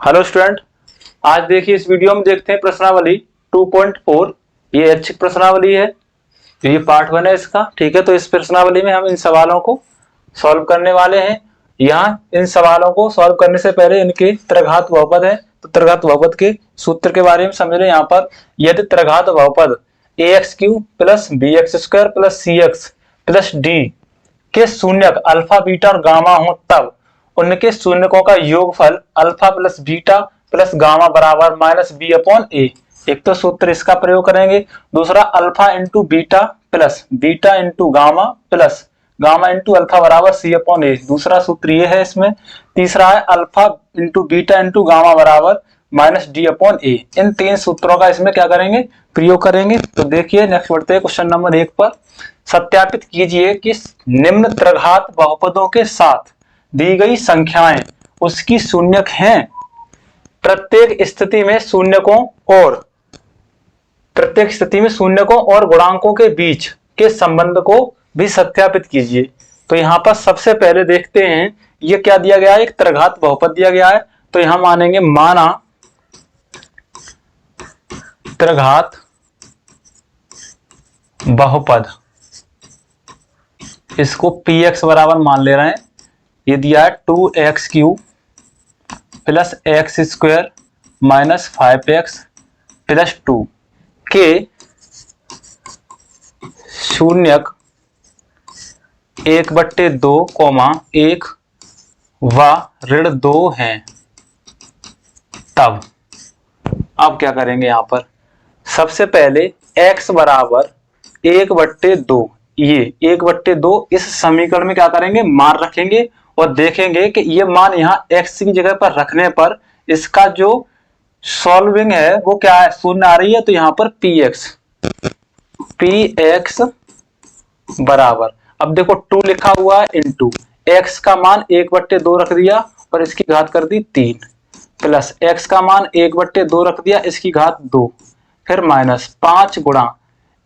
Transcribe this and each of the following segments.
Hello student, आज देखिए इस वीडियो में देखते हैं प्रश्नावली 2.4। ये ऐच्छिक प्रश्नावली है, तो ये पार्ट 1 है इसका। ठीक है, तो इस प्रश्नावली में हम इन सवालों को सॉल्व करने वाले हैं। यहाँ इन सवालों को सॉल्व करने से पहले इनके त्रिघात बहुपद है, तो त्रिघात बहुपद के सूत्र के बारे में समझ लें। यहाँ पर यदि त्रिघात बहुपद ax³ plus bx² plus cx plus d के शून्यक अल्फा बीटा और गामा हो, तब उनके शून्यकों का योगफल alpha plus beta plus gamma बराबर माइनस बी अपॉन ए। एक तो सूत्र इसका प्रयोग करेंगे, दूसरा alpha into beta plus beta into gamma plus gamma into alpha बराबर सी अपॉन ए, दूसरा सूत्र ये है इसमें। तीसरा है alpha into beta into gamma बराबर माइनस डी अपॉन ए। इन तीन सूत्रों का इसमें क्या करेंगे, प्रयोग करेंगे। तो देखिए नेक्स्ट बढ़ते हैं क्वेश्चन नंबर 1 पर। सत्यापित कीजिए कि निम्न त्रिघात बहुपदों के साथ दी गई संख्याएं उसकी शून्यक हैं। प्रत्येक स्थिति में शून्यकों और गुणांकों के बीच के संबंध को भी सत्यापित कीजिए। तो यहाँ पर सबसे पहले देखते हैं ये क्या दिया गया है, एक त्रिघात बहुपद दिया गया है। तो यहां मानेंगे माना त्रिघात बहुपद, इसको px बराबर मान ले रहे हैं। ये दिया है 2x³ plus x² minus 5x plus 2 के शून्यक 1/2, 1 व ऋण 2 हैं। तब अब क्या करेंगे, यहां पर सबसे पहले x बराबर 1/2, ये 1/2 इस समीकरण में क्या करेंगे, मान रखेंगे और देखेंगे कि ये मान यहाँ x की जगह पर रखने पर इसका जो सॉल्विंग है वो क्या है, शून्य आ रही है। तो यहाँ पर px बराबर, अब देखो 2 लिखा हुआ है इंटू x का मान 1/2 रख दिया और इसकी घात कर दी 3, प्लस x का मान 1/2 रख दिया, इसकी घात 2, फिर माइनस 5 गुणा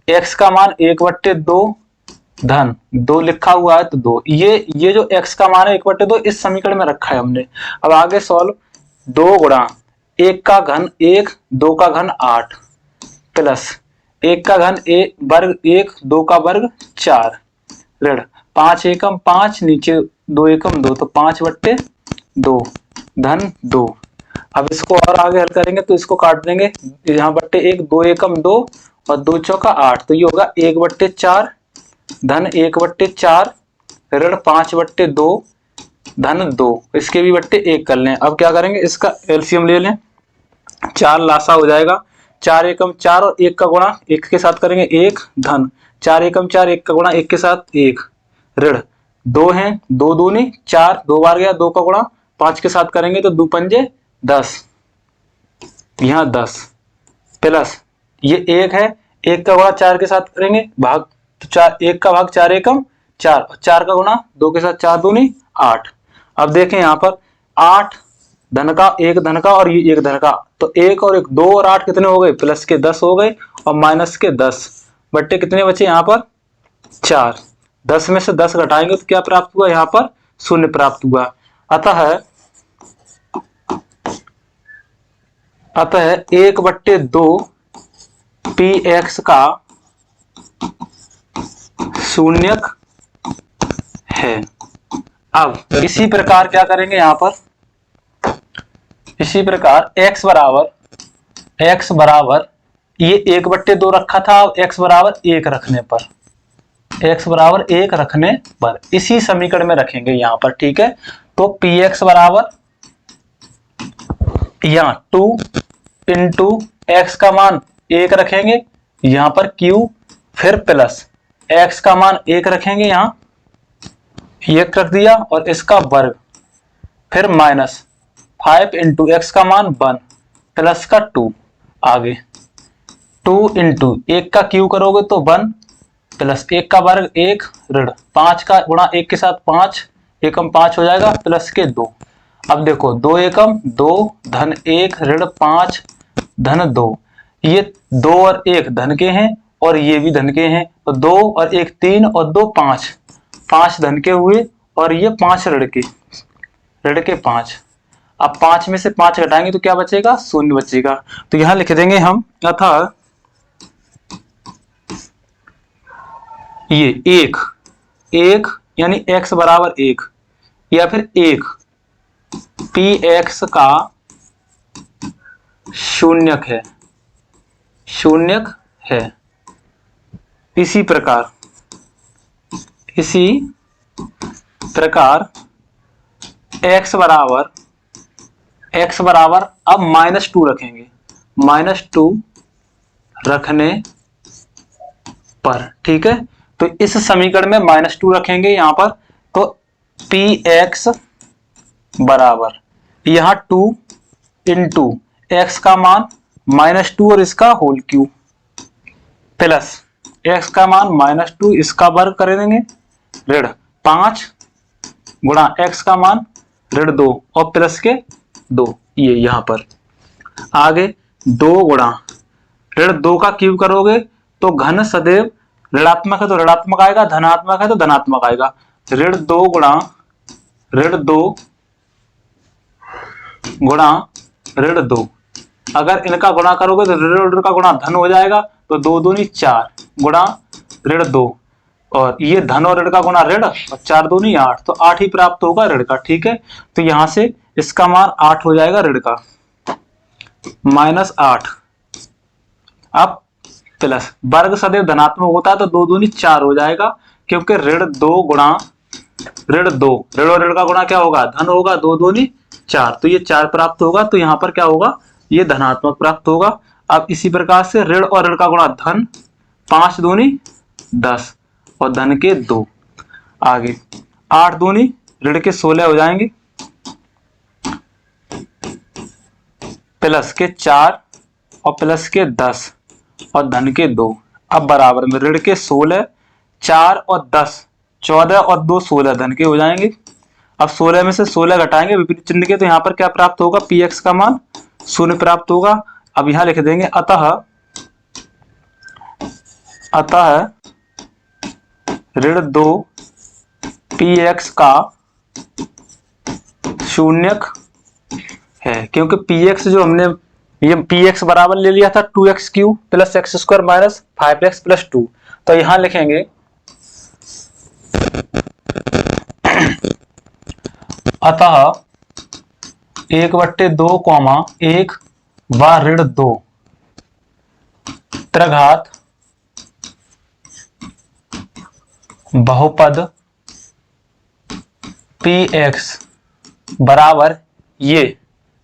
x का मान 1/2 धन 2 लिखा हुआ है तो 2। ये जो x का मान है 1/2 इस समीकरण में रखा है हमने। अब आगे सॉल्व, 2 गुणा 1 का घन 1, 2 का घन 8 प्लस 1 का घन वर्ग 1, 2 का वर्ग 4 ऋण 5 एकम 5, नीचे 2 एकम 2, तो 5/2 धन 2। अब इसको और आगे हल करेंगे तो इसको काट देंगे, यहाँ बट्टे 1, 2 एकम 2 और 2 चौका 8, तो ये होगा 1/4 धन 1/4 ऋण 5/2 धन 2। इसके भी बट्टे 1 कर लें। अब क्या करेंगे, इसका एलसीएम ले लें, 4 लासा हो जाएगा, 4 एकम 4 और 1 का गुणा 1 के साथ करेंगे 1 धन 4 एकम 4, 1 का गुणा 1 के साथ 1 ऋण 2 है, 2 दूनी 4, 2 बार गया, 2 का गुणा 5 के साथ करेंगे तो 2 पंजे 10, यहाँ 10 प्लस ये 1 है, 1 का गुणा 4 के साथ करेंगे भाग, तो 4 1 का भाग 4 एकम 4, 4 का गुणा 2 के साथ 4 दूनी 8। अब देखें यहाँ पर 8 धन का 1 धन का और ये 1 धन का, तो 1 और 1 2 और 8 कितने हो गए, प्लस के 10 हो गए और माइनस के 10 बट्टे कितने बचे यहाँ पर 4। 10 में से 10 घटाएंगे तो क्या प्राप्त हुआ, यहाँ पर 0 प्राप्त हुआ। अतः 1/2 px का शून्यक है। अब इसी प्रकार क्या करेंगे, यहाँ पर इसी प्रकार x बराबर ये 1/2 रखा था, अब x बराबर 1 रखने पर इसी समीकरण में रखेंगे यहाँ पर। ठीक है, तो px बराबर यहाँ 2 इंटू x का मान 1 रखेंगे यहाँ पर q, फिर प्लस x का मान 1 रखेंगे, यहाँ 1 रख दिया और इसका वर्ग, फिर माइनस 5 इंटू x का मान 1 प्लस का 2, आगे 2 इंटू 1 का क्यू करोगे तो 1 प्लस 1 का वर्ग 1 ऋण 5 का गुणा 1 के साथ 5 एकम 5 हो जाएगा प्लस के 2। अब देखो 2 एकम 2 धन 1 ऋण 5 धन 2, ये 2 और 1 धन के हैं और ये भी धन के हैं, तो 2 और 1 3 और 2 5, 5 धन के हुए और ये 5 ऋण के 5। अब 5 में से 5 घटाएंगे तो क्या बचेगा, 0 बचेगा। तो यहां लिख देंगे हम अतः ये एक यानी x बराबर 1 या फिर 1 px का शून्यक है। इसी प्रकार x बराबर अब -2 रखेंगे, -2 रखने पर, ठीक है। तो इस समीकरण में -2 रखेंगे यहां पर, तो px बराबर यहां 2 इंटू एक्स का मान -2 और इसका होल क्यूब प्लस एक्स का मान -2 इसका वर्ग कर देंगे ऋण 5 गुणा एक्स का मान ऋण 2 और प्लस के 2, ये यहां पर आगे 2 गुणा ऋण 2 का क्यूब करोगे तो घन सदैव ऋणात्मक है तो ऋणात्मक आएगा, धनात्मक है तो धनात्मक आएगा। ऋण 2 गुणा ऋण 2, अगर इनका गुणा करोगे तो ऋण का गुणा धन हो जाएगा, तो 2 दूनी 4 गुणा ऋण 2, और ये धन और ऋण का गुणा ऋण, और 4 दूनी 8, तो 8 ही प्राप्त होगा ऋण का, ठीक है। तो यहां से इसका मान 8 हो जाएगा ऋण का, -8। अब प्लस वर्ग सदैव धनात्मक होता है तो 2 दूनी 4 हो जाएगा, क्योंकि ऋण 2 गुणा ऋण 2, ऋण और ऋण का गुणा क्या होगा, धन होगा, 2 दूनी 4, तो ये 4 प्राप्त होगा, तो यहां पर क्या होगा, ये धनात्मक प्राप्त होगा। अब इसी प्रकार से ऋण और ऋण का गुणा धन, 5 दूनी 10 और धन के 2, आगे 8 दूनी ऋण के 16 हो जाएंगे, प्लस के 4 और प्लस के 10 और धन के 2। अब बराबर में ऋण के 16, 4 और 10 14 और 2 16 धन के हो जाएंगे। अब 16 में से 16 घटाएंगे विपरीत चिन्ह के, तो यहाँ पर क्या प्राप्त होगा, px का मान 0 प्राप्त होगा। अब यहां लिख देंगे अतः ऋण 2 px का शून्यक है, क्योंकि px जो हमने ये px बराबर ले लिया था 2x³ plus x² minus 5x plus 2, तो यहां लिखेंगे अतः 1/2, 1 व ऋण 2 त्रिघात बहुपद px बराबर ये,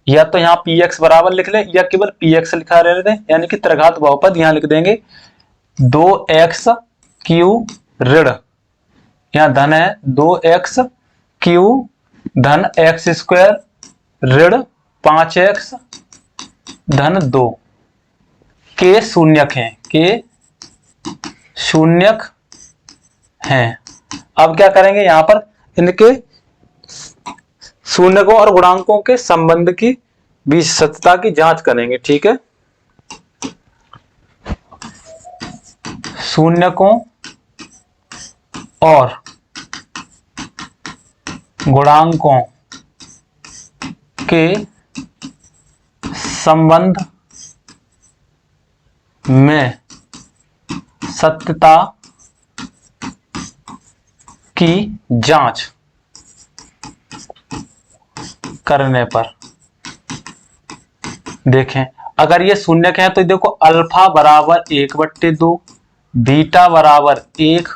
या तो यहाँ px बराबर लिख ले या केवल px लिखा रहने दें, यानी कि त्रिघात बहुपद यहां लिख देंगे 2x³ ऋण, यहाँ धन है 2x³ धन x² ऋण 5x धन 2 के शून्यक हैं। अब क्या करेंगे, यहां पर इनके शून्यकों और गुणांकों के संबंध की बीज सत्यता की जांच करेंगे, ठीक है। शून्यकों और गुणांकों के संबंध में सत्यता की जांच करने पर देखें, अगर ये शून्यक है तो देखो अल्फा बराबर 1/2, बीटा बराबर 1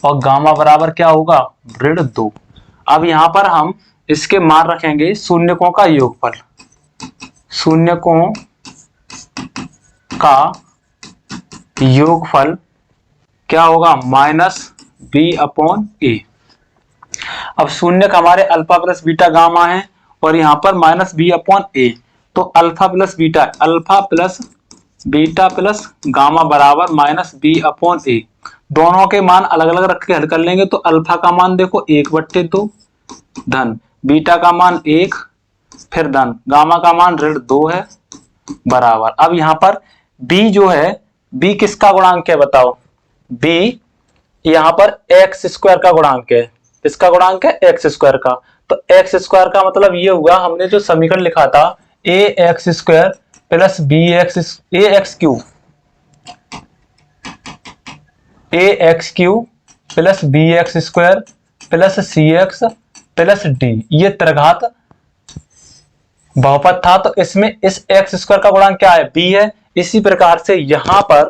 और गामा बराबर क्या होगा, ऋण 2। अब यहां पर हम इसके मान रखेंगे शून्यकों का योगफल, शून्यकों का योगफल क्या होगा, -b/a। अब शून्यक हमारे अल्फा प्लस बीटा गामा है और यहाँ पर -b/a, तो alpha plus beta plus gamma बराबर -b/a। दोनों के मान अलग अलग रख के हल कर लेंगे, तो अल्फा का मान देखो 1/2 धन, बीटा का मान 1 फिर धन, गामा का मान ऋण 2 है बराबर। अब यहाँ पर b जो है, b किसका गुणांक है बताओ, b यहाँ पर x² का गुणांक है, इसका गुणांक है x² का, तो एक्स स्क्वायर का मतलब ये हुआ, हमने जो समीकरण लिखा था a x square plus b x a x cube a x cube plus b x square plus c x plus d, ये त्रिघात बहुपद था। तो इसमें इस एक्स स्क्वायर का गुणांक क्या है, बी है। इसी प्रकार से यहां पर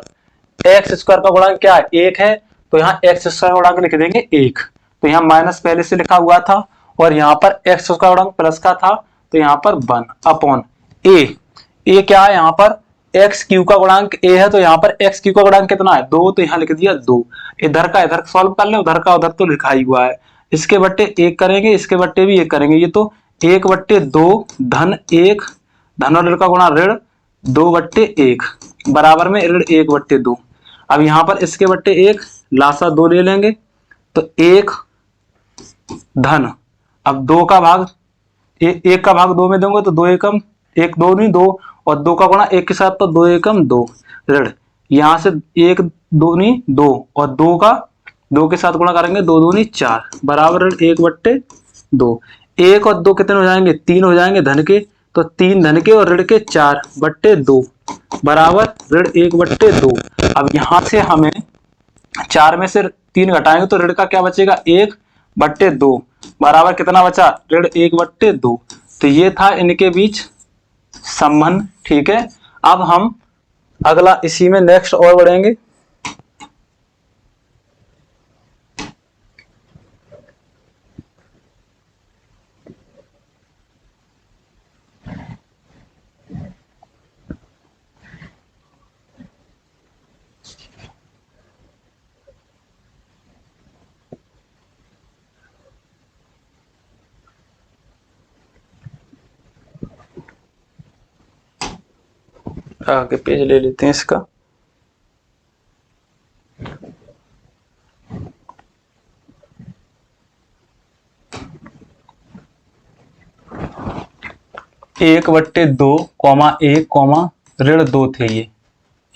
एक्स स्क्वायर का गुणांक क्या है, एक है, तो यहाँ एक्स स्क्वायर का गुणांक लिख देंगे एक। तो यहाँ माइनस पहले से लिखा हुआ था और यहाँ पर एक्स का गुणांक प्लस का था, तो यहाँ पर 1 अपॉन ए क्या है, यहाँ पर एक्स क्यू का गुणांक ए है, तो यहाँ पर एक्स क्यू का गुणांक कितना है 2, तो यहाँ लिख दिया 2। इधर का इधर सॉल्व कर ले, उधर का उधर तो लिखा ही हुआ है। इसके बट्टे एक करेंगे, इसके बट्टे भी एक करेंगे, ये तो 1/2 धन 1 धन और ऋण का गुणा ऋण 2/1 बराबर में ऋण 1/2। अब यहाँ पर इसके बट्टे एक लासा 2 ले लेंगे, तो 1 धन, अब 2 का भाग 1 का भाग 2 में दोगे तो 2 एकम 1 2 नहीं 2, और 2 का गुणा 1 के साथ तो 2 एकम 2 ऋण, यहाँ से 1 2 नहीं 2, और 2 का 2 के साथ गुणा करेंगे 2 2 नहीं 4 बराबर ऋण 1/2। 1 और 2 कितने हो जाएंगे, 3 हो जाएंगे धन के, तो 3 धन के और ऋण के 4/2 बराबर ऋण 1/2। अब यहां से हमें 4 में से 3 घटाएंगे तो ऋण का क्या बचेगा 1/2 बराबर कितना बचा, ऋण 1/2। तो ये था इनके बीच संबंध। ठीक है, अब हम अगला इसी में नेक्स्ट और बढ़ेंगे। आगे पेज ले लेते हैं इसका। एक बट्टे 2 1 ऋण 2 थे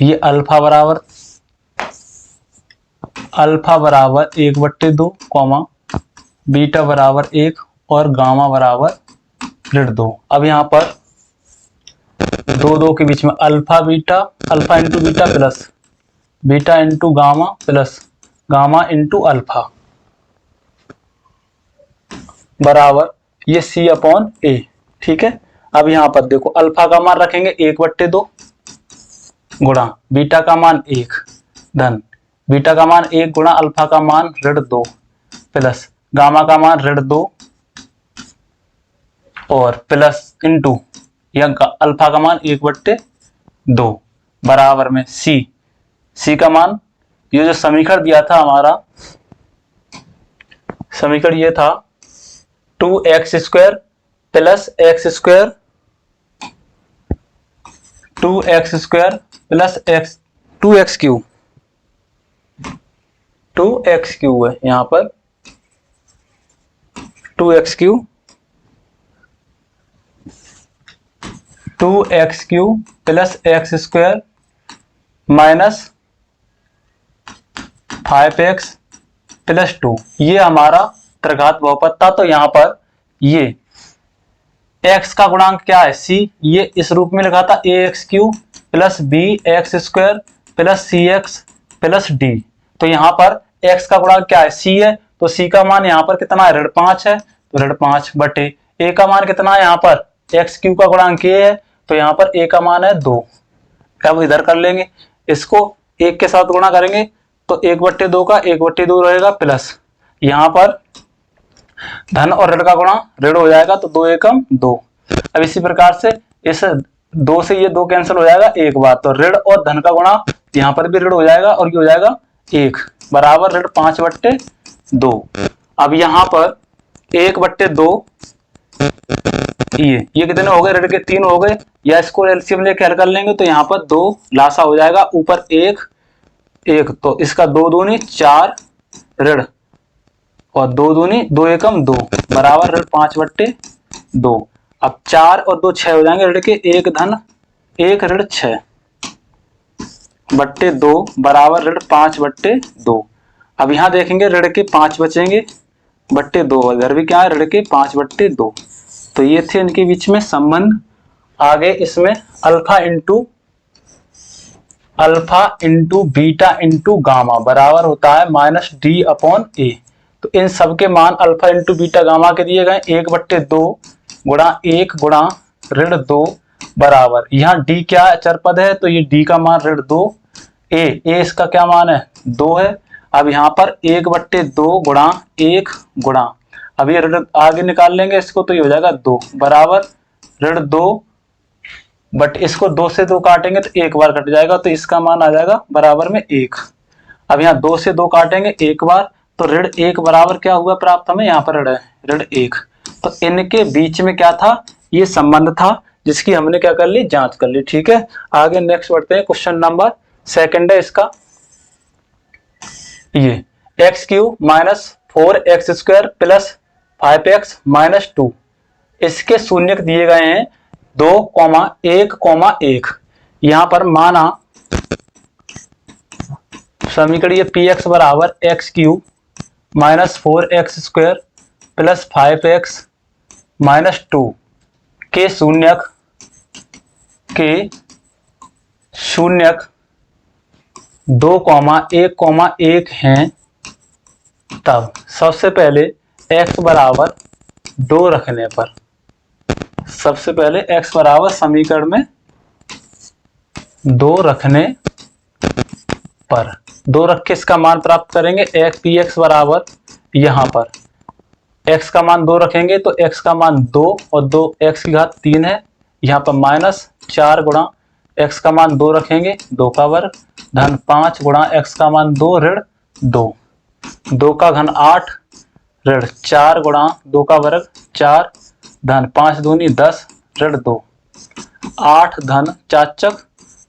ये अल्फा बराबर 1/2 बीटा बराबर 1 और गामा बराबर ऋण 2। अब यहाँ पर 2 के बीच में alpha into beta plus beta into gamma plus gamma into alpha बराबर ये सी अपॉन ए। ठीक है, अब यहाँ पर देखो अल्फा का मान रखेंगे 1/2 गुणा बीटा का मान 1 धन बीटा का मान 1 गुणा अल्फा का मान ऋण 2 प्लस गामा का मान ऋण 2 और प्लस इंटू या अल्फा का मान 1/2 बराबर में सी का मान, ये जो समीकरण दिया था हमारा, समीकरण ये था 2x square plus x square 2x square plus x 2x Q 2x Q है यहां पर 2x Q 2x Q plus x square minus 5x plus 2, ये हमारा त्रिघात बहुपद था। तो यहां पर ये x का गुणांक क्या है c, ये इस रूप में लिखा था ax cube plus b x square plus c x plus d. तो यहाँ पर x का गुणांक क्या है c है, तो c का मान यहाँ पर कितना है ऋण 5 है, तो ऋण 5 बटे a का मान कितना है यहाँ पर x क्यू का गुणांक a है, तो यहाँ पर a का मान है 2। अब इधर कर लेंगे, इसको 1 के साथ गुणा करेंगे तो 1/2 का 1/2 रहेगा प्लस यहाँ पर धन और ऋण का गुणा ऋण हो जाएगा, तो 2 एकम 2। अब इसी प्रकार से इस 2 से ये 2 कैंसिल हो जाएगा एक बार, तो ऋण और धन का गुणा यहाँ पर भी ऋण हो जाएगा और ये हो जाएगा 1 बराबर ऋण 5/2। अब यहाँ पर 1/2 ये कितने हो गए, ऋण के 3 हो गए, या इसको एलसीएम लेके हल कर लेंगे तो यहाँ पर 2 लासा हो जाएगा, ऊपर 1 तो इसका 2 दूनी 4 ऋण और 2 दूनी 2 एकम 2 बराबर ऋण 5/2। अब 4 और 2 6 हो जाएंगे, ऋण के 1 धन 1 ऋण 6/2 बराबर ऋण 5/2। अब यहाँ देखेंगे ऋण के 5 बचेंगे, बट्टे 2, इधर भी क्या है ऋण के 5/2। तो ये थे इनके बीच में संबंध। आगे इसमें alpha into beta into gamma बराबर होता है -d/a। तो इन सब के मान अल्फा इंटू बीटा गामा के दिए गए 1/2 गुणा 1 गुणा ऋण 2 बराबर, यहाँ d क्या चर पद है तो ये d का मान ऋण 2, a इसका क्या मान है 2 है। अब यहाँ पर 1/2 गुणा 1 गुणा, अब ये ऋण आगे निकाल लेंगे इसको तो ये हो जाएगा 2 बराबर ऋण 2, बट इसको 2 से 2 काटेंगे तो एक बार कट जाएगा तो इसका मान आ जाएगा बराबर में 1। अब यहाँ 2 से 2 काटेंगे एक बार तो ऋण 1 बराबर क्या हुआ प्राप्त हमें, यहाँ पर ऋण 1। तो इनके बीच में क्या था, ये संबंध था जिसकी हमने क्या कर ली, जांच कर ली। ठीक है, आगे नेक्स्ट बढ़ते हैं। क्वेश्चन नंबर 2 है इसका, ये x³ - 4x² + 5x - 2 इसके शून्यक दिए गए हैं 2,1,1। यहां पर माना समीकरण ये px बराबर x³ - 4x² + 5x - 2 के शून्यक 2,1,1 हैं, तब सबसे पहले x बराबर 2 रखने पर, सबसे पहले x बराबर समीकरण में 2 रखने पर 2 रख के इसका मान प्राप्त करेंगे। px बराबर यहाँ पर x का मान 2 रखेंगे तो x का मान 2 और 2 x की घात 3 है, यहाँ पर -4 गुणा x का मान 2 रखेंगे 2 का वर्ग धन 5 गुणा x का मान 2 ऋण 2, 2 का घन 8 ऋण 4 गुणा 2 का वर्ग 4 धन 5 दूनी 10 ऋण 2, 8 धन 4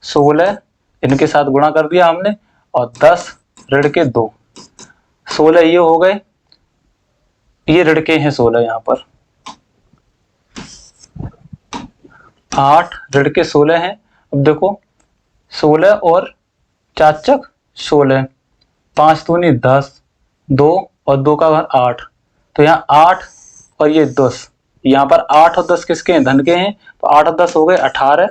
16 इनके साथ गुणा कर दिया हमने और 10 ऋण के 2, 16 ये हो गए, ये ऋण के हैं 16 यहाँ पर, 8 ऋण के 16 हैं। अब देखो 16 और 4 16, 5 दूनी 10, 2 और 2 का घर 8, तो यहाँ 8 और ये 10, यहाँ पर 8 और 10 किसके हैं, धन के हैं, तो 8 और 10 हो गए 18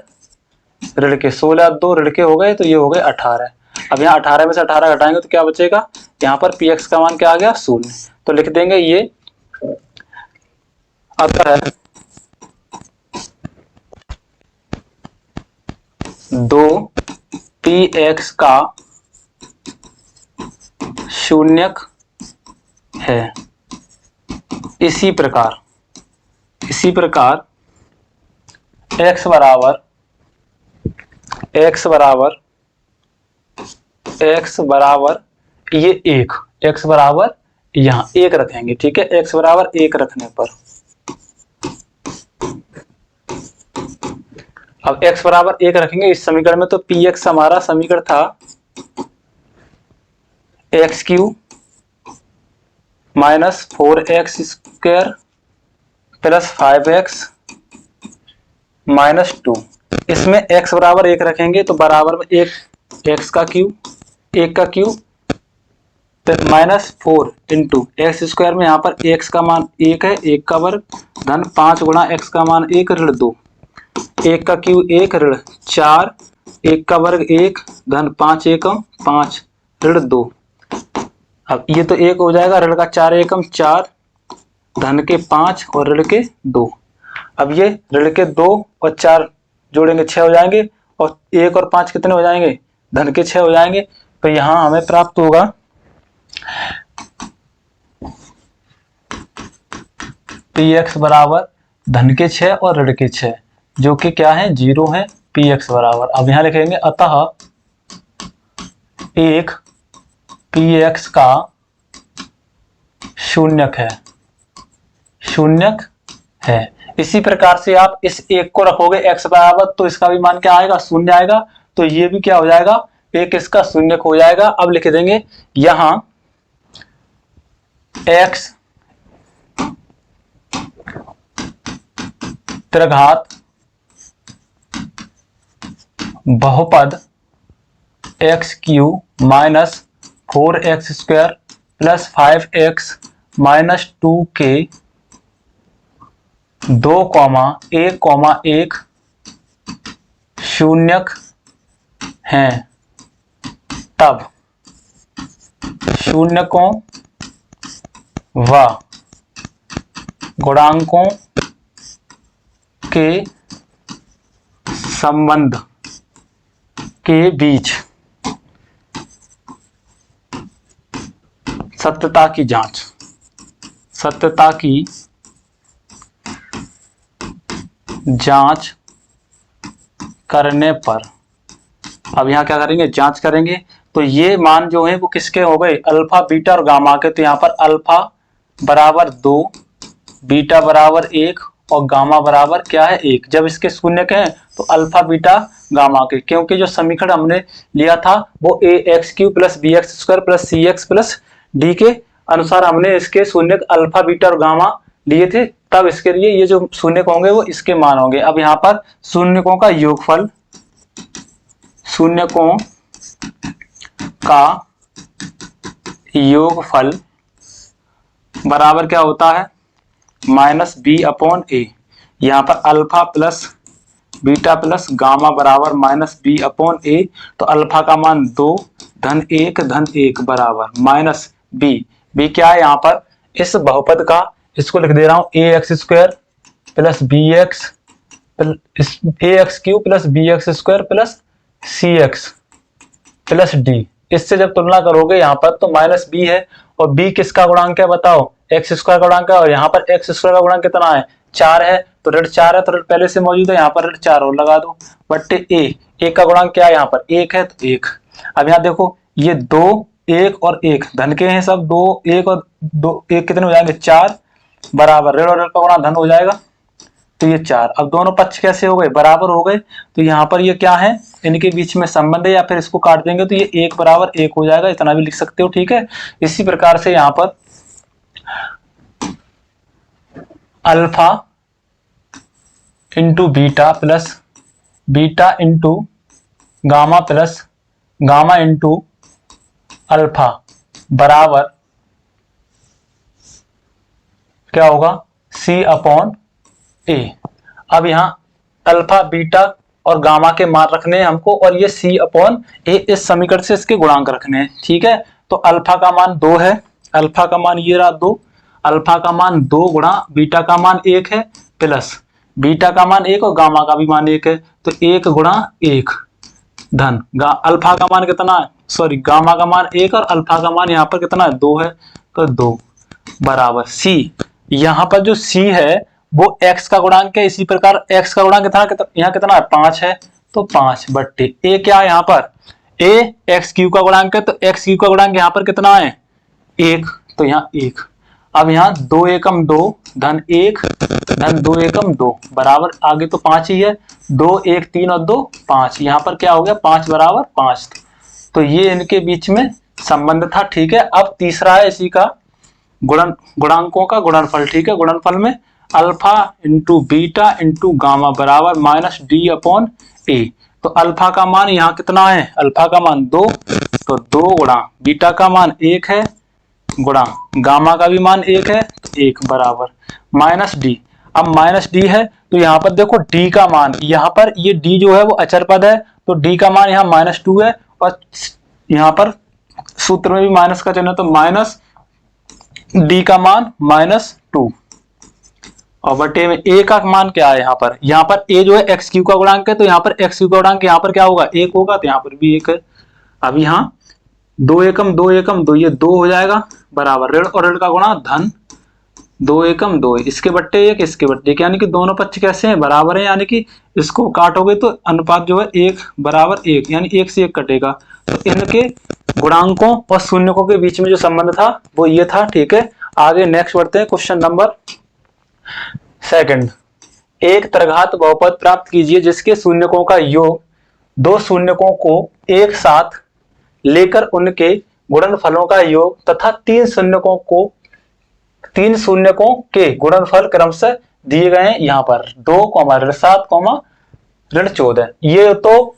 ऋण के, 16 और 2 ऋण के हो गए तो ये हो गए 18। अब यहाँ 18 में से 18 घटाएंगे तो क्या बचेगा, यहाँ पर px का मान क्या आ गया 0, तो लिख देंगे ये अतः 2px का शून्यक है। इसी प्रकार x बराबर ये 1, x बराबर यहाँ 1 रखेंगे। ठीक है, x बराबर 1 रखने पर, अब x बराबर 1 रखेंगे इस समीकरण में, तो px हमारा समीकरण था x³ - 4x² + 5x - 2, इसमें x बराबर 1 रखेंगे तो बराबर में 1 x का क्यूब, 1 का क्यूब -4 इंटू x² में यहाँ पर x का मान 1 है, 1 का वर्ग धन 5 गुणा x का मान 1 ऋण 2, 1 का क्यूब 1 ऋण 4, 1 का वर्ग 1 धन 5 एकम 5 ऋण 2। अब ये तो 1 हो जाएगा, ऋण का 4 एकम 4 धन के 5 और ऋण के 2। अब ये ऋण के 2 और 4 जोड़ेंगे 6 हो जाएंगे और 1 और 5 कितने हो जाएंगे, धन के 6 हो जाएंगे। तो यहाँ हमें प्राप्त होगा px बराबर धन के 6 और ऋण के 6 जो कि क्या है 0 है, px बराबर, अब यहाँ लिखेंगे अतः एक px का शून्यक है। इसी प्रकार से आप इस 1 को रखोगे x बराबर तो इसका भी मान क्या आएगा 0 आएगा, तो ये भी क्या हो जाएगा एक इसका शून्यक हो जाएगा। अब लिख देंगे यहां x त्रिघात बहुपद x³ - 4x² + 5x -2 के 2,1,1 शून्यक हैं, तब शून्यकों व गुणांकों के संबंध के बीच सत्यता की जांच करने पर, अब यहाँ क्या करेंगे, जांच करेंगे। तो ये मान जो है वो किसके हो गए, अल्फा बीटा और गामा के। तो यहाँ पर अल्फा बराबर 2, बीटा बराबर 1 और गामा बराबर क्या है 1। जब इसके शून्य के हैं तो अल्फा बीटा गामा के, क्योंकि जो समीकरण हमने लिया था वो ax³ + bx² + cx + d के अनुसार हमने इसके शून्य अल्फा बीटा और गामा लिए थे, तब इसके लिए ये जो शून्य होंगे वो इसके मान होंगे। अब यहाँ पर शून्यकों का योगफल, शून्यकों का योगफल बराबर क्या होता है, -b/a। यहाँ पर alpha plus beta plus gamma बराबर -b/a। तो अल्फा का मान 2 धन 1 धन 1 बराबर -b। b क्या है यहाँ पर, इस बहुपद का, इसको लिख दे रहा हूं ax² + bx ax³ + bx² + cx + d। इससे जब तुलना करोगे यहाँ पर तो -b है, और b किसका गुणांक है बताओ, x² का गुणांक है, और यहाँ पर x² का गुणांक कितना है 4 है, तो ऋण 4 है, तो ऋण पहले से मौजूद है, यहाँ पर ऋण 4 और लगा दो, बट्टे a का गुणांक क्या है यहाँ पर 1 है, तो 1। अब यहाँ देखो ये 2 1 और 1 धन के हैं सब, 2 1 और 2 1 कितने हो जाएंगे 4 बराबर, ऋण और ऋण का गुणा धन हो जाएगा, तो ये 4। अब दोनों पक्ष कैसे हो गए, बराबर हो गए। तो यहाँ पर ये क्या है, इनके बीच में संबंध है, या फिर इसको काट देंगे तो ये 1 बराबर 1 हो जाएगा, इतना भी लिख सकते हो, ठीक है। इसी प्रकार से यहाँ पर alpha into beta plus beta into gamma plus gamma into alpha बराबर क्या होगा, C/A। अब यहाँ अल्फा बीटा और गामा के मान रखने हैं हमको, और ये C/A इस समीकरण से इसके गुणांक रखने हैं, ठीक है। तो अल्फा का मान 2 है, अल्फा का मान ये रहा 2, अल्फा का मान 2 गुणा बीटा का मान 1 है, प्लस बीटा का मान 1 और गामा का भी मान 1 है, तो 1 गुणा 1 धन अल्फा का मान कितना है, सॉरी गामा का मान 1 और अल्फा का मान यहाँ पर कितना है 2 है, तो 2 बराबर C। यहाँ पर जो C है वो x का गुणांक है, इसी प्रकार x का गुणांक कितना यहाँ कितना है 5 है, तो 5 बट्टे a क्या है यहाँ पर a x³ का गुणांक है, तो x³ का गुणांक यहाँ पर कितना है 1, तो यहाँ 1। अब यहाँ 2 एकम 2 धन 1 धन 2 एकम 2 बराबर, आगे तो 5 ही है, 2 1 3 और 2 5, यहाँ पर क्या हो गया 5 बराबर 5। तो ये इनके बीच में संबंध था, ठीक है। अब तीसरा है इसी का गुणांकों का गुणनफल, ठीक है। गुणनफल में alpha into beta into gamma बराबर -d/a। तो अल्फा का मान यहाँ कितना है, अल्फा का मान 2, तो 2 गुणा बीटा का मान 1 है गुणा गामा का भी मान 1 है, तो 1 बराबर -d। अब -d है तो यहाँ पर देखो d का मान, यहाँ पर ये d जो है वो अचर पद है, तो d का मान यहाँ -2 है, और यहाँ पर सूत्र में भी माइनस का चिन्ह, तो -d का मान -2, और बटे में a का मान क्या है, यहाँ पर a जो है x³ का गुणांक है, तो यहाँ पर x³ का गुणांक यहाँ पर क्या होगा 1 होगा, तो यहाँ पर भी 1 है। अब यहाँ 2 एकम 2 एकम 2, ये 2 हो जाएगा बराबर, ऋण और ऋण का गुणा धन 2 एकम 2, इसके बट्टे 1 इसके बट्टे 1, यानी कि दोनों पक्ष कैसे हैं बराबर हैं, यानी कि इसको काटोगे तो अनुपात जो है 1 बराबर 1, यानी 1 से 1 कटेगा। तो इनके गुणांकों और शून्यकों के बीच में जो संबंध था वो ये था, ठीक है। आगे नेक्स्ट बढ़ते हैं, क्वेश्चन नंबर 2। एक त्रिघात बहुपद प्राप्त कीजिए जिसके शून्यकों का योग 2 शून्यकों को एक साथ लेकर उनके गुणनफलों का योग तथा 3 शून्यकों के गुणनफल क्रमशः दिए गए हैं। यहाँ पर 2, ऋण 7, ऋण 14, ये तो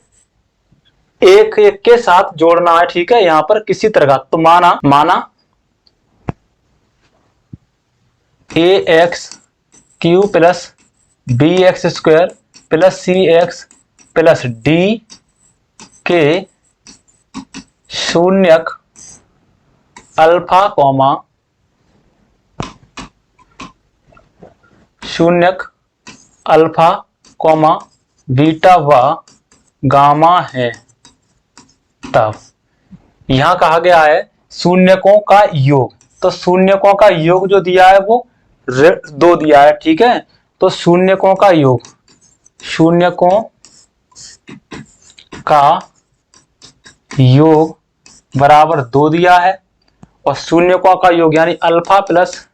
एक एक के साथ जोड़ना है, ठीक है। यहाँ पर किसी त्रिघात, तो माना a x cube plus b x square plus c x plus d के शून्यक अल्फा कॉमा शून्यक अल्फा कॉमा बीटा व गामा है। तब यहां कहा गया है शून्यकों का योग, तो शून्यकों का योग जो दिया है वो 2 दिया है, ठीक है। तो शून्यकों का योग, शून्यकों का योग बराबर 2 दिया है, और शून्यकों का योग यानी alpha plus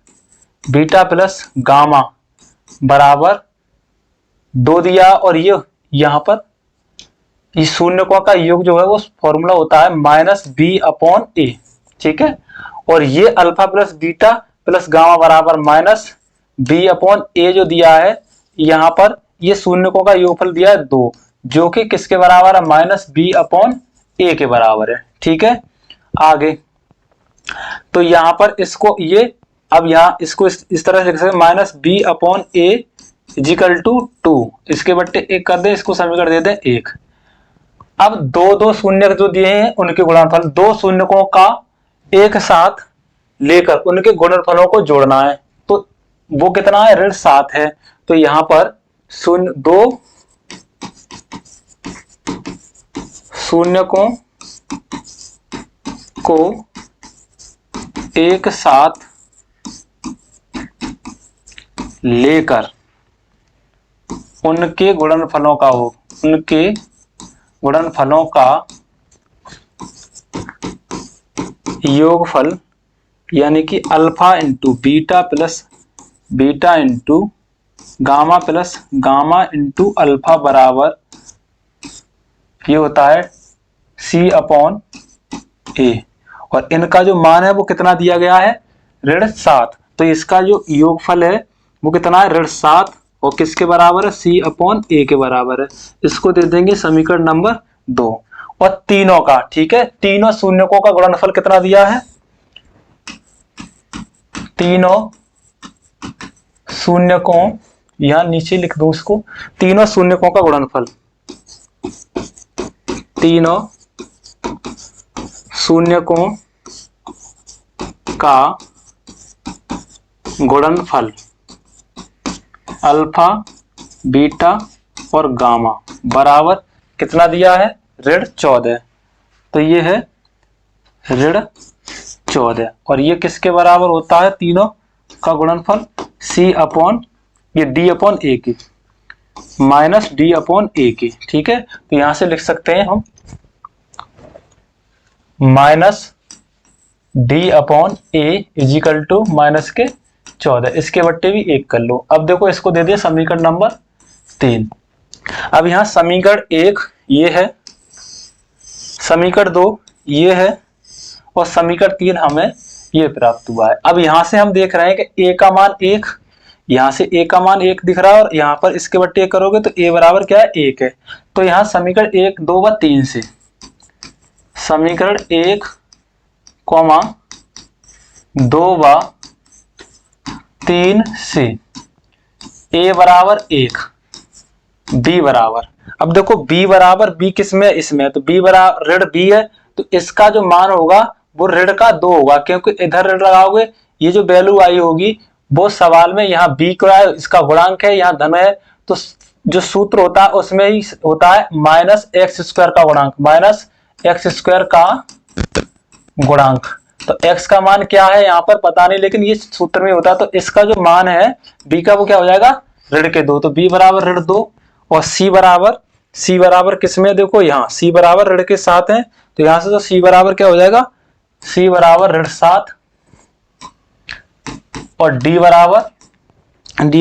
beta plus gamma बराबर 2 दिया, और ये यहां पर इस शून्यकों का योग जो है वो फॉर्मूला होता है -b/a, ठीक है। और ये alpha plus beta plus gamma बराबर -b/a जो दिया है, यहां पर ये शून्यकों का योगफल दिया है 2, जो कि किसके बराबर है, -b/a के बराबर है, ठीक है। आगे तो यहां पर इसको ये अब यहां इसको इस तरह से लिख सकते -b/a इजिकल टू 2, इसके बट्टे 1 कर दे, इसको समीकरण दे दे 1। अब दो शून्य जो दिए हैं उनके गुणनफल, 2 शून्यकों का एक साथ लेकर उनके गुणनफलों को जोड़ना है, तो वो कितना है, ऋण 7 है। तो यहां पर 2 शून्यकों को एक साथ लेकर उनके गुणनफलों का हो, उनके गुणनफलों का योगफल यानी कि alpha into beta plus beta into gamma plus gamma into alpha बराबर ये होता है c/a, और इनका जो मान है वो कितना दिया गया है, ऋण 7। तो इसका जो योगफल है वो कितना है, ऋण 7, और किसके बराबर है, c/a के बराबर है। इसको दे देंगे समीकरण नंबर 2। और तीनों का, ठीक है, तीनों शून्यकों का गुणनफल कितना दिया है, तीनों शून्यकों, यहां नीचे लिख दो उसको, तीनों शून्यकों का गुणनफल, तीनों शून्यकों का गुणनफल अल्फा बीटा और गामा बराबर कितना दिया है, ऋण 14। तो ये है ऋण 14, और ये किसके बराबर होता है, तीनों का गुणनफल ये d/a की -d/a की, ठीक है। तो यहां से लिख सकते हैं हम -d/a इजिकल टू -14, इसके बट्टे भी 1 कर लो। अब देखो इसको दे दिया समीकरण नंबर 3। अब यहां समीकरण 1 ये है, समीकरण 2 ये है, और समीकरण 3 हमें ये प्राप्त हुआ है। अब यहां से हम देख रहे हैं कि a का मान 1, यहां से a का मान 1 दिख रहा है, और यहां पर इसके बट्टे 1 करोगे तो a बराबर क्या है, 1 है। तो यहां समीकरण 1, 2 व 3 से, समीकरण 1, 2 व 3 से a बराबर 1, b बराबर, अब देखो b बराबर b किस में, इसमें, तो b बराबर ऋण b है, तो इसका जो मान होगा वो ऋण का 2 होगा, क्योंकि इधर ऋण लगाओगे ये जो वैल्यू आई होगी वो सवाल में यहाँ b का है, इसका गुणांक है, यहाँ धन है, तो जो सूत्र होता है उसमें ही होता है -x² का गुणांक, -x² का गुणांक। तो x का मान क्या है यहाँ पर पता नहीं, लेकिन ये सूत्र में होता है, तो इसका जो मान है b का वो क्या हो जाएगा, ऋण के 2, तो b बराबर ऋण 2, और c बराबर किसमें, देखो यहाँ c बराबर ऋण के 7 है, तो यहां से तो c बराबर क्या हो जाएगा, c बराबर ऋण 7, और d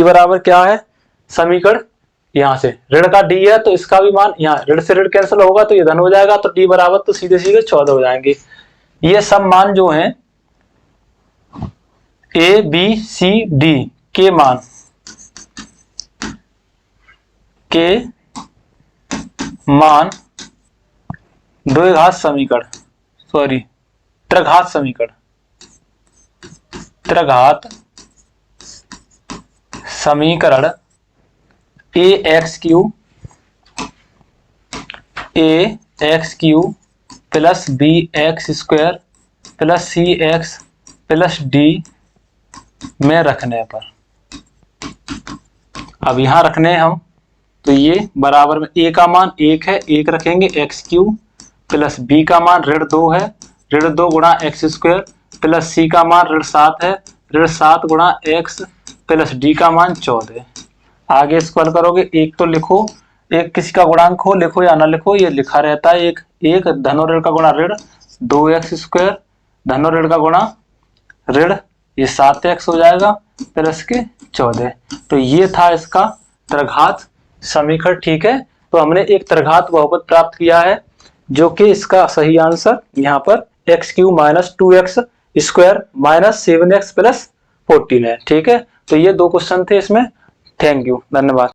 बराबर क्या है, समीकरण यहां से ऋण का d है, तो इसका भी मान यहाँ ऋण से ऋण कैंसिल होगा तो ये धन हो जाएगा, तो d बराबर तो सीधे सीधे 14 हो जाएंगे। ये सब मान जो हैं a b c d के मान द्विघात समीकरण, त्रिघात समीकरण ax plus bx² plus cx plus d में रखने पर, अब यहां रखने हम, तो ये बराबर में a का मान 1 है, 1 रखेंगे, x³ प्लस b का मान -2 है, -2 गुणा x² प्लस c का मान -7 है, -7 गुणा x प्लस d का मान 14। आगे इसको हल करोगे, एक तो लिखो, एक किसी का गुणांक हो लिखो या ना लिखो, ये लिखा रहता है। एक धन और ऋण का गुणा ऋण 2x², धन और ऋण का गुणा ऋण, ये 7x हो जाएगा प्लस के 14। तो ये था इसका त्रिघात समीकरण, ठीक है। तो हमने एक त्रिघात बहुपद प्राप्त किया है, जो कि इसका सही आंसर यहाँ पर x³ - 2x² - 7x + 14 है, ठीक है। तो ये 2 क्वेश्चन थे इसमें। थैंक यू, धन्यवाद।